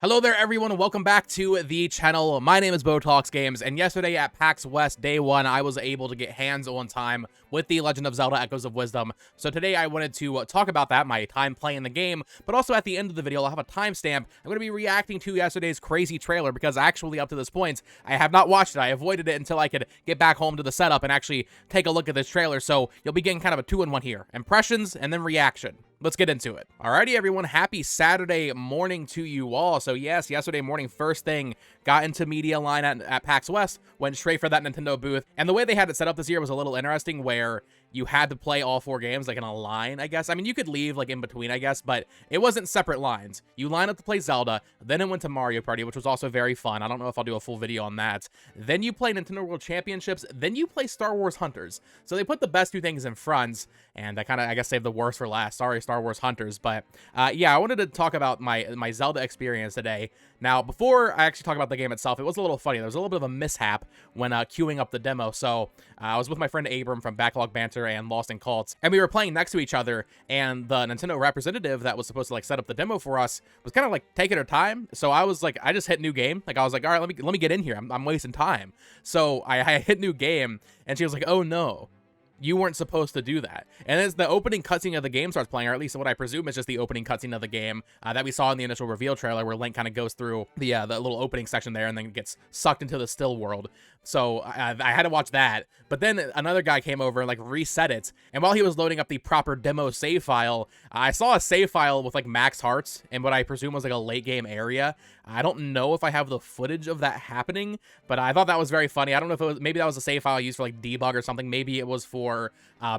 Hello there everyone, welcome back to the channel. My name is Botox Games, and yesterday at PAX West Day 1, I was able to get hands-on time with The Legend of Zelda Echoes of Wisdom. So today I wanted to talk about that, my time playing the game, but also at the end of the video, I'll have a timestamp. I'm going to be reacting to yesterday's crazy trailer, because actually up to this point, I have not watched it. I avoided it until I could get back home to the setup and actually take a look at this trailer, so you'll be getting kind of a 2-in-1 here. Impressions, and then reaction. Let's get into it. Alrighty, everyone. Happy Saturday morning to you all. So yes, yesterday morning, first thing, got into media line at PAX West, went straight for that Nintendo booth. And the way they had it set up this year was a little interesting, where you had to play all 4 games like in a line, I guess. I mean, you could leave like in between, I guess, but it wasn't separate lines. You line up to play Zelda, then it went to Mario Party, which was also very fun. I don't know if I'll do a full video on that. Then you play Nintendo World Championships, then you play Star Wars Hunters. So they put the best 2 things in front, and I kind of, I guess, saved the worst for last. Sorry, Star Wars Hunters, but yeah, I wanted to talk about my Zelda experience today. Now, before I actually talk about the game itself, it was a little funny. There was a little bit of a mishap when queuing up the demo. So I was with my friend Abram from Backlog Banter and Lost in Cults, and we were playing next to each other, and the Nintendo representative that was supposed to like set up the demo for us was kind of like taking her time. So I was like, I just hit new game. Like I was like, all right, let me get in here. I'm wasting time. So I hit new game, and she was like, oh no, you weren't supposed to do that. And as the opening cutscene of the game starts playing, or at least what I presume is just the opening cutscene of the game that we saw in the initial reveal trailer, where Link kind of goes through the little opening section there and then gets sucked into the still world. So I had to watch that. But then another guy came over and like reset it. And while he was loading up the proper demo save file, I saw a save file with like max hearts and what I presume was like a late game area. I don't know if I have the footage of that happening, but I thought that was very funny. I don't know if it was, maybe that was a save file used for like debug or something. Maybe it was for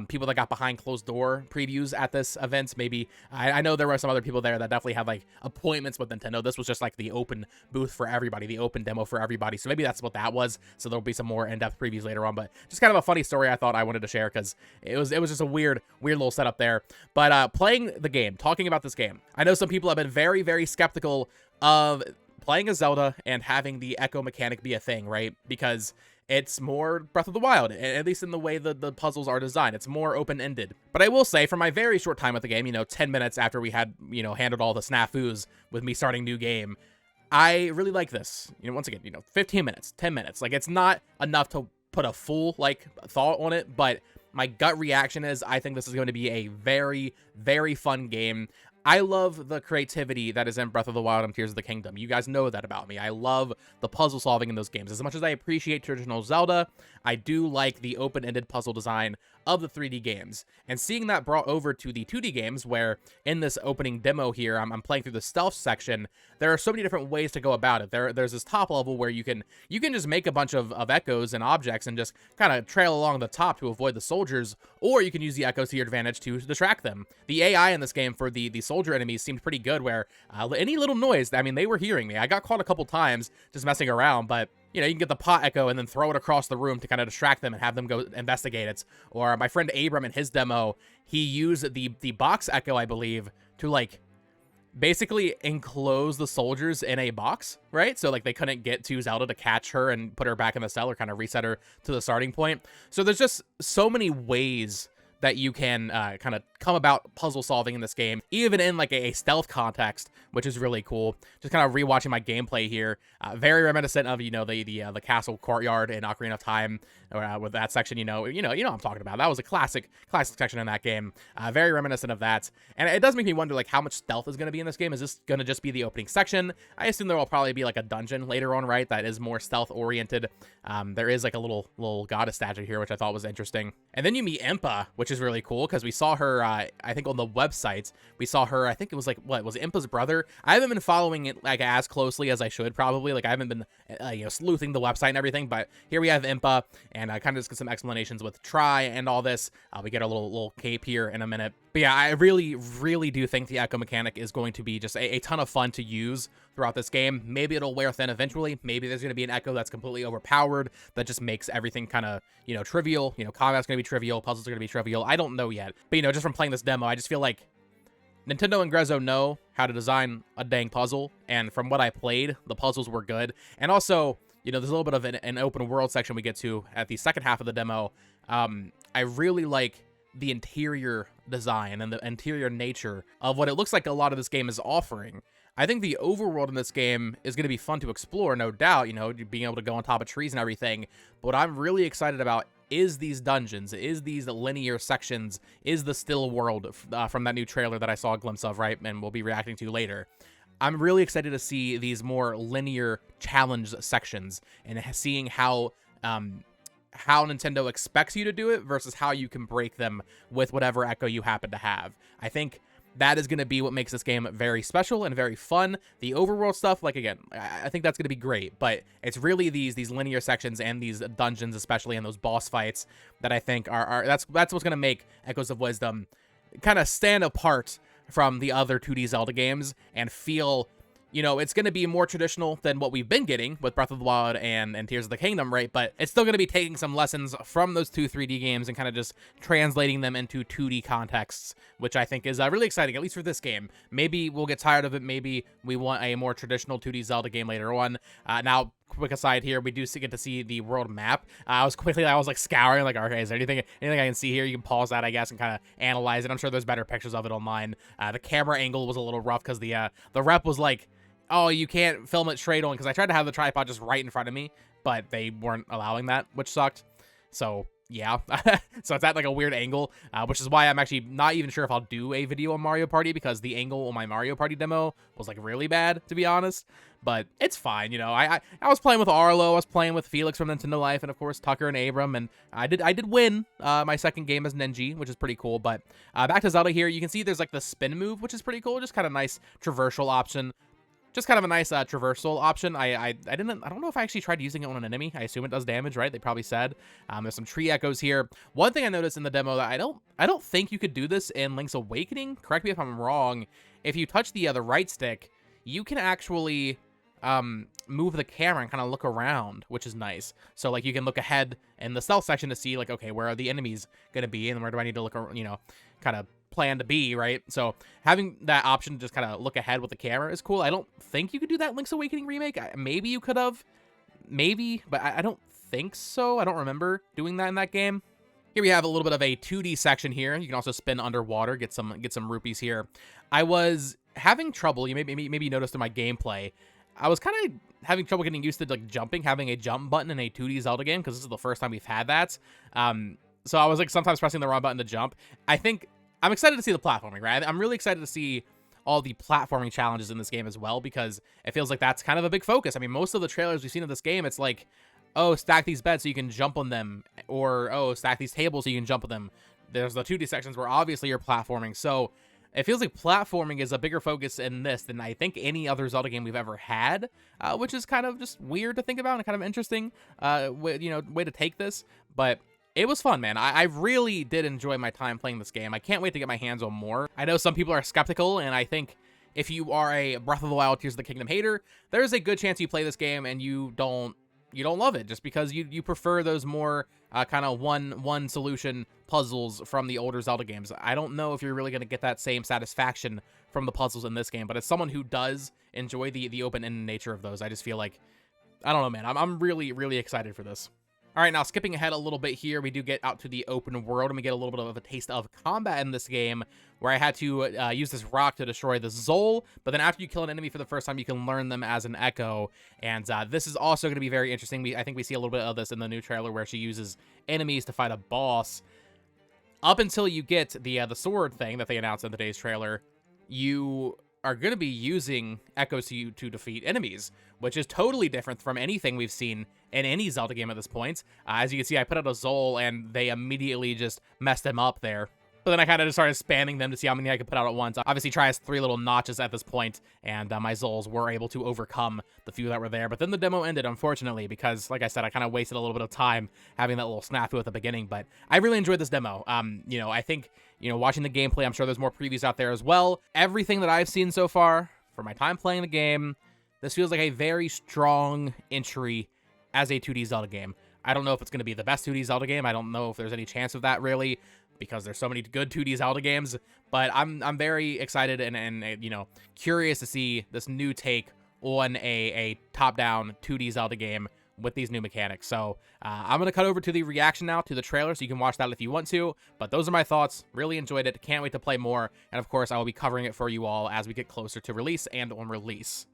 people that got behind closed door previews at this event. Maybe I know there were some other people there that definitely had like appointments with Nintendo. This was just like the open booth for everybody, the open demo for everybody. So maybe that's what that was. So there'll be some more in-depth previews later on, but just kind of a funny story I thought I wanted to share, because it was just a weird little setup there. But playing the game, talking about this game, I know some people have been very skeptical of playing a Zelda and having the echo mechanic be a thing, right? Because it's more Breath of the Wild, at least in the way the puzzles are designed. It's more open-ended. But I will say, for my very short time with the game, 10 minutes after we had, handled all the snafus with me starting new game, I really like this. Once again, 15 minutes, 10 minutes. Like, it's not enough to put a full, like, thought on it, but my gut reaction is I think this is going to be a very fun game. I love the creativity that is in Breath of the Wild and Tears of the Kingdom. You guys know that about me. I love the puzzle solving in those games. As much as I appreciate traditional Zelda, I do like the open-ended puzzle design of the 3D games. And seeing that brought over to the 2D games, where in this opening demo here, I'm playing through the stealth section, there are so many different ways to go about it. There's this top level where you can just make a bunch of echoes and objects and just kind of trail along the top to avoid the soldiers, or you can use the echoes to your advantage to distract them. The AI in this game for the soldier enemies seemed pretty good, where any little noise, I mean, they were hearing me. I got caught a couple times just messing around, but you can get the pot echo and then throw it across the room to kind of distract them and have them go investigate it. Or my friend Abram in his demo, he used the box echo, I believe, to like basically enclose the soldiers in a box, right? So like they couldn't get to Zelda to catch her and put her back in the cell, or kind of reset her to the starting point. So there's just so many ways that you can kind of come about puzzle solving in this game, even in like a stealth context, which is really cool. Just kind of rewatching my gameplay here, very reminiscent of the castle courtyard in Ocarina of Time, with that section. You know what I'm talking about. That was a classic section in that game. Very reminiscent of that, and it does make me wonder like how much stealth is going to be in this game. Is this going to just be the opening section? I assume there will probably be like a dungeon later on, right? That is more stealth oriented. There is like a little goddess statue here, which I thought was interesting, and then you meet Impa, which is really cool because we saw her. I think on the website we saw her. I think it was like, what was it, Impa's brother? I haven't been following it like as closely as I should probably. Like I haven't been sleuthing the website and everything. But here we have Impa, and I kind of just get some explanations with Try and all this. We get a little cape here in a minute. But yeah, I really do think the echo mechanic is going to be just a ton of fun to use throughout this game. Maybe it'll wear thin eventually. Maybe there's going to be an echo that's completely overpowered that just makes everything kind of, trivial. Combat's going to be trivial. Puzzles are going to be trivial. I don't know yet. But, just from playing this demo, I just feel like Nintendo and Grezzo know how to design a dang puzzle. And from what I played, the puzzles were good. And also, there's a little bit of an open world section we get to at the second half of the demo. I really like the interior design and the interior nature of what it looks like a lot of this game is offering. I think the overworld in this game is going to be fun to explore, no doubt, being able to go on top of trees and everything. But what I'm really excited about is these dungeons, is these linear sections, is the still world from that new trailer that I saw a glimpse of, right? And we'll be reacting to later. I'm really excited to see these more linear challenge sections and seeing how Nintendo expects you to do it versus how you can break them with whatever echo you happen to have. I think that is going to be what makes this game very special and very fun. The overworld stuff, like, again, I think that's going to be great, but it's really these linear sections and these dungeons, especially, and those boss fights that I think that's what's going to make Echoes of Wisdom kind of stand apart from the other 2D Zelda games and feel, it's going to be more traditional than what we've been getting with Breath of the Wild and Tears of the Kingdom, right? But it's still going to be taking some lessons from those two 3D games and kind of just translating them into 2D contexts, which I think is really exciting, at least for this game. Maybe we'll get tired of it. Maybe we want a more traditional 2D Zelda game later on. Now, quick aside here, we do get to see the world map. I was like scouring, like, okay, is there anything I can see here? You can pause that, I guess, and kind of analyze it. I'm sure there's better pictures of it online. The camera angle was a little rough because the rep was like, oh, you can't film it straight on, because I tried to have the tripod just right in front of me, but they weren't allowing that, which sucked. So yeah, so it's at like a weird angle, which is why I'm actually not even sure if I'll do a video on Mario Party, because the angle on my Mario Party demo was like really bad, to be honest. But it's fine, I was playing with Arlo, I was playing with Felix from Nintendo Life, and of course Tucker and Abram, and I did win my second game as Ninja, which is pretty cool. But back to Zelda here, you can see there's like the spin move, which is pretty cool, just kind of nice traversal option. Just kind of a nice traversal option. I don't know if I actually tried using it on an enemy. I assume it does damage, right? They probably said. There's some tree echoes here. One thing I noticed in the demo that I don't think you could do this in Link's Awakening. Correct me if I'm wrong. If you touch the right stick, you can actually move the camera and kind of look around, which is nice. So like you can look ahead in the stealth section to see like, okay, where are the enemies gonna be and where do I need to look, kind of plan to be, right? So having that option to just kind of look ahead with the camera is cool. I don't think you could do that in Link's Awakening remake. Maybe you could have, maybe, but I don't think so. I don't remember doing that in that game. Here we have a little bit of a 2D section here. You can also spin underwater, get some rupees here. I was having trouble. You maybe noticed in my gameplay, I was kind of having trouble getting used to like jumping, having a jump button in a 2D Zelda game, because this is the first time we've had that. So I was like sometimes pressing the wrong button to jump. I'm excited to see the platforming, right? I'm really excited to see all the platforming challenges in this game as well, because it feels like that's kind of a big focus. I mean, most of the trailers we've seen of this game, it's like, oh, stack these beds so you can jump on them, or, oh, stack these tables so you can jump on them. There's the 2D sections where obviously you're platforming, so it feels like platforming is a bigger focus in this than I think any other Zelda game we've ever had, which is kind of just weird to think about and kind of interesting, way to take this, but it was fun, man. I really did enjoy my time playing this game. I can't wait to get my hands on more. I know some people are skeptical, and I think if you are a Breath of the Wild, Tears of the Kingdom hater, there's a good chance you play this game and you don't love it, just because you prefer those more kind of one solution puzzles from the older Zelda games. I don't know if you're really going to get that same satisfaction from the puzzles in this game, but as someone who does enjoy the open-ended nature of those, I just feel like, I don't know, man. I'm really, really excited for this. All right, now skipping ahead a little bit here, we do get out to the open world, and we get a little bit of a taste of combat in this game, where I had to use this rock to destroy the Zol, but then after you kill an enemy for the first time, you can learn them as an Echo, and this is also going to be very interesting. I think we see a little bit of this in the new trailer, where she uses enemies to fight a boss. Up until you get the sword thing that they announced in today's trailer, you are going to be using Echoes to defeat enemies, which is totally different from anything we've seen in any Zelda game at this point. As you can see, I put out a Zol, and they immediately just messed him up there. But then I kind of just started spamming them to see how many I could put out at once. Obviously, try has 3 little notches at this point, and my Zols were able to overcome the few that were there. But then the demo ended, unfortunately, because, like I said, I kind of wasted a little bit of time having that little snafu at the beginning. But I really enjoyed this demo. I think, watching the gameplay, I'm sure there's more previews out there as well. Everything that I've seen so far, for my time playing the game, this feels like a very strong entry as a 2D Zelda game. I don't know if it's going to be the best 2D Zelda game. I don't know if there's any chance of that, really, because there's so many good 2D Zelda games, but I'm very excited and curious to see this new take on a top-down 2D Zelda game with these new mechanics. So I'm going to cut over to the reaction now to the trailer, so you can watch that if you want to. But those are my thoughts. Really enjoyed it. Can't wait to play more. And of course, I will be covering it for you all as we get closer to release and on release.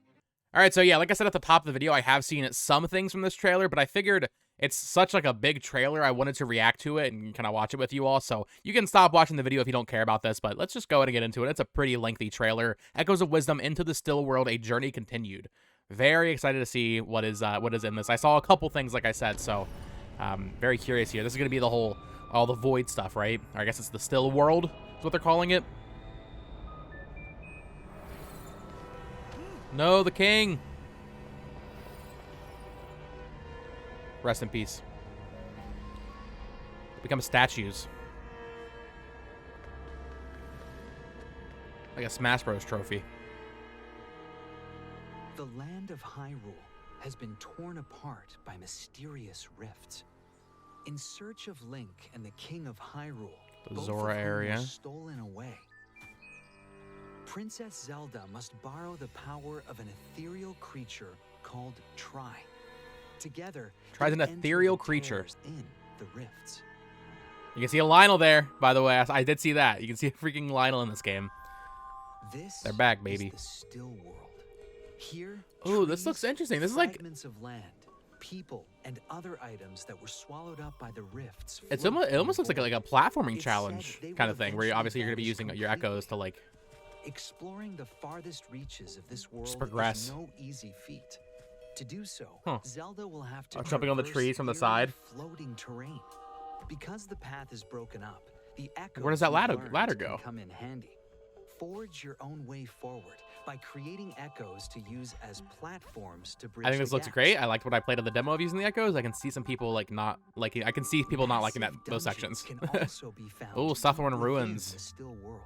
All right, so yeah, like I said at the top of the video, I have seen some things from this trailer, but I figured it's such like a big trailer, I wanted to react to it and kind of watch it with you all. So you can stop watching the video if you don't care about this, but let's just go ahead and get into it. It's a pretty lengthy trailer. Echoes of Wisdom, Into the Still World, A Journey Continued. Very excited to see what is in this. I saw a couple things, like I said, so very curious here. This is going to be the whole, all the void stuff, right? Or I guess it's the Still World is what they're calling it. No, the king. Rest in peace. Become statues. Like a Smash Bros. Trophy. The land of Hyrule has been torn apart by mysterious rifts. In search of Link and the King of Hyrule, The Zora area. were stolen away. Princess Zelda must borrow the power of an ethereal creature called Tri. Together, Tri's an they enter ethereal the creature. tears in the rifts. You can see a Lionel there, by the way. I did see that. You can see a freaking Lionel in this game. They're back, baby. Is the still world. Here, Ooh, this looks interesting. This is like fragments of land, people, and other items that were swallowed up by the rifts. it almost looks like a platforming challenge kind of thing, where obviously you're gonna be using your echoes to like exploring the farthest reaches of this world progress. is no easy feat. To do so, Zelda will have to jumping on the trees from the eerie, side. floating terrain. Because the path is broken up, the echoes Where does that you've ladder learned go? can come in handy. Forge your own way forward by creating echoes to use as platforms to bridge I think this the looks gaps. great. I liked what I played on the demo of using the echoes. I can see some people like not liking. I can see people not liking that those Dungeons sections. can also be found Oh, Southern within Ruins. the still world.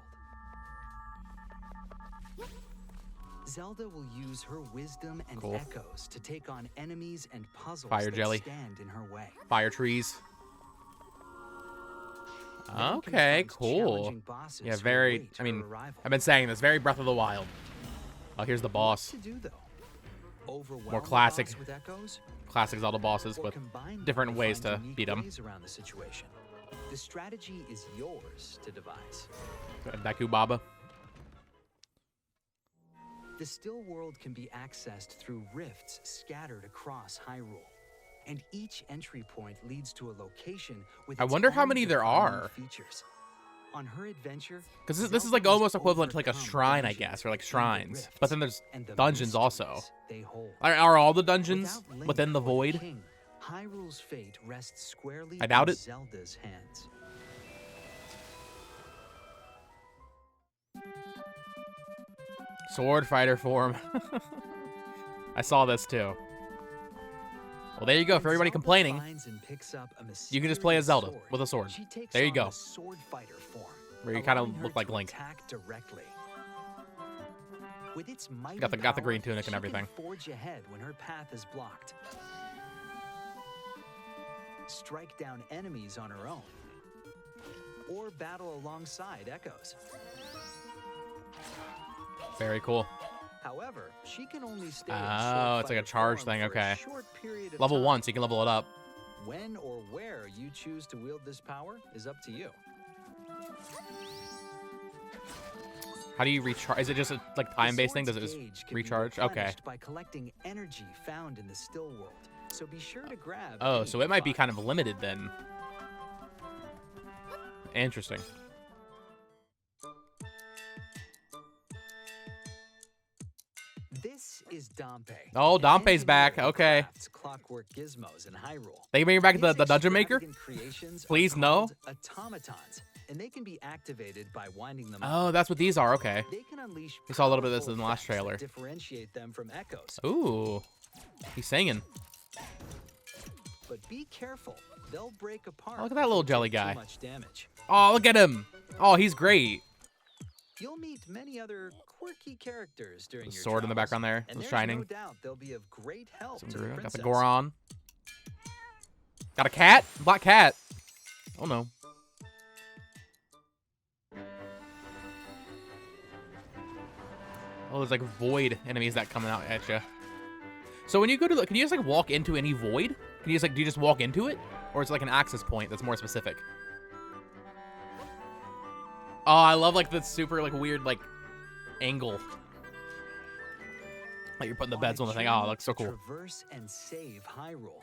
Zelda will use her wisdom and Cool. echoes to take on enemies and puzzles Fire that jelly. stand in her way. Fire trees. Then Okay, confront cool. challenging bosses Yeah, who very. await I her mean, arrival. I've been saying this. Very Breath of the Wild. Oh, here's the boss. What to do, though? Overwhelm More the classic. boss with echoes? Classic Zelda bosses Or with combine them different ways find to unique beat 'em. ways around the situation. The strategy is yours to devise. Deku Baba. The still world can be accessed through rifts scattered across Hyrule, and each entry point leads to a location with I its wonder how own many there defining are. features. On her adventure, Because this is Zelda like must almost equivalent to like a overcome shrine, I dungeons guess, or like and the shrines. But then there's rifts and the dungeons also. mysteries they hold. Are all the dungeons Without Link within the or void? King, Hyrule's fate rests squarely I doubt in it. Zelda's hands. Sword fighter form. I saw this too. Well, there you go. For everybody Zelda complaining, finds and picks up a you can just play as mysterious Zelda with a sword. She takes There you on go. the sword fighter form, Where you kind allowing of her look like to Link. attack directly. With its mighty Got the green power, tunic and she everything. Can forge ahead when her path is blocked. Strike down enemies on her own, or battle alongside echoes. Very cool. However, she can only stay in Oh, sword it's like a fighter charge form thing, for okay. a short period of Level time. 1, so you can level it up. When or where you choose to wield this power is up to you. How do you recharge? Is it just a like time-based thing? Does it just Gauge can be recharge? Okay. replenished by collecting energy found in the still world. So be sure to grab. Oh, any so it might be you kind of limited then. Interesting. This is Dompe. Oh, an Dompe's back. engineer who Okay. crafts clockwork gizmos in Hyrule. They can bring back the His Dungeon Maker? extravagant creations are Please, no. called automatons, and they can be activated by winding them Oh, up. that's what these are. Okay. They can unleash We saw a little bit of this powerful in the last effects that trailer. differentiate them from echoes. Ooh. He's singing. But be careful. They'll break apart. Oh, look at that if little you jelly take too guy. much damage. Oh, look at him. Oh, he's great. You'll meet many other quirky characters during The your sword in the travels, background there, and the there's shining. no doubt they'll be of great help Some to the Got the princess. Goron. Got a cat? Black cat. Oh, no. Oh, there's like void enemies that coming out at you. So when you go to the, can you just like walk into any void? Can you just like, do you just walk into it? Or is it like an access point that's more specific? Oh, I love like the super like weird like angle. Like you're putting the beds on the thing. Oh, it looks so cool. Traverse and save Hyrule.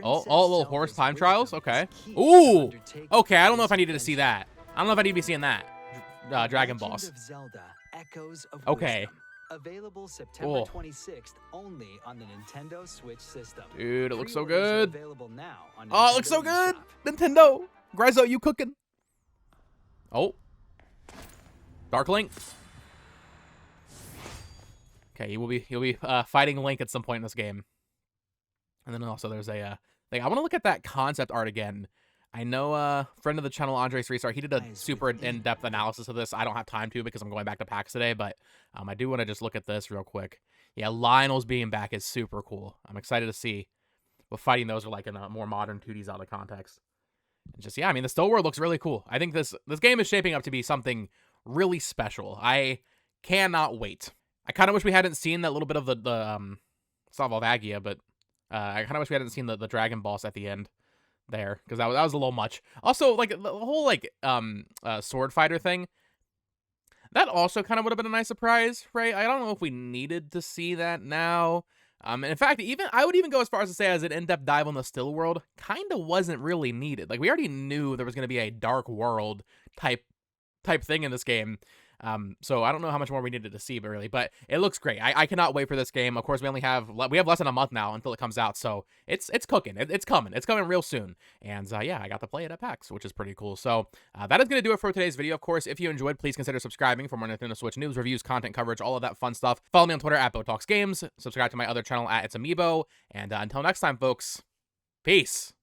Oh, little horse time trials? Okay. Ooh! Okay, I don't know if I needed to see that. I don't know if I need to be seeing that. Dragon Boss. Zelda, Echoes of Okay. Wisdom. Available September 26th only on the Nintendo Switch system. Dude, it looks so Pre-orders are good. available now on Oh, it Nintendo looks so good. eShop. Nintendo. Grizzo, you cooking? Oh. Dark Link. Okay, he'll be fighting Link at some point in this game. And then also there's a thing. I want to look at that concept art again. I know friend of the channel, Andres Restart, he did a super in-depth analysis of this. I don't have time to because I'm going back to PAX today, but I do want to just look at this real quick. Yeah, Lionel's being back is super cool. I'm excited to see what fighting those are like in a more modern 2D Zelda context. And just, yeah, I mean, the still world looks really cool. I think this game is shaping up to be something really special. I cannot wait. I kind of wish we hadn't seen that little bit of the it's not Volvagia, but I kind of wish we hadn't seen the Dragon Boss at the end there, because that was a little much. Also, like the whole like sword fighter thing, that also kind of would have been a nice surprise, right? I don't know if we needed to see that now. And in fact, even I would even go as far as to say, as an in-depth dive on the still world, kind of wasn't really needed. Like we already knew there was going to be a dark world type thing in this game. So I don't know how much more we needed to see, but really, but it looks great. I cannot wait for this game. Of course, we have less than a month now until it comes out, so it's cooking. It's coming. It's coming real soon. And yeah, I got to play it at PAX, which is pretty cool. So that is going to do it for today's video. Of course, if you enjoyed, please consider subscribing for more Nintendo Switch news, reviews, content coverage, all of that fun stuff. Follow me on Twitter at BoTalksGames. Subscribe to my other channel at It's Amiibo. And until next time, folks, peace.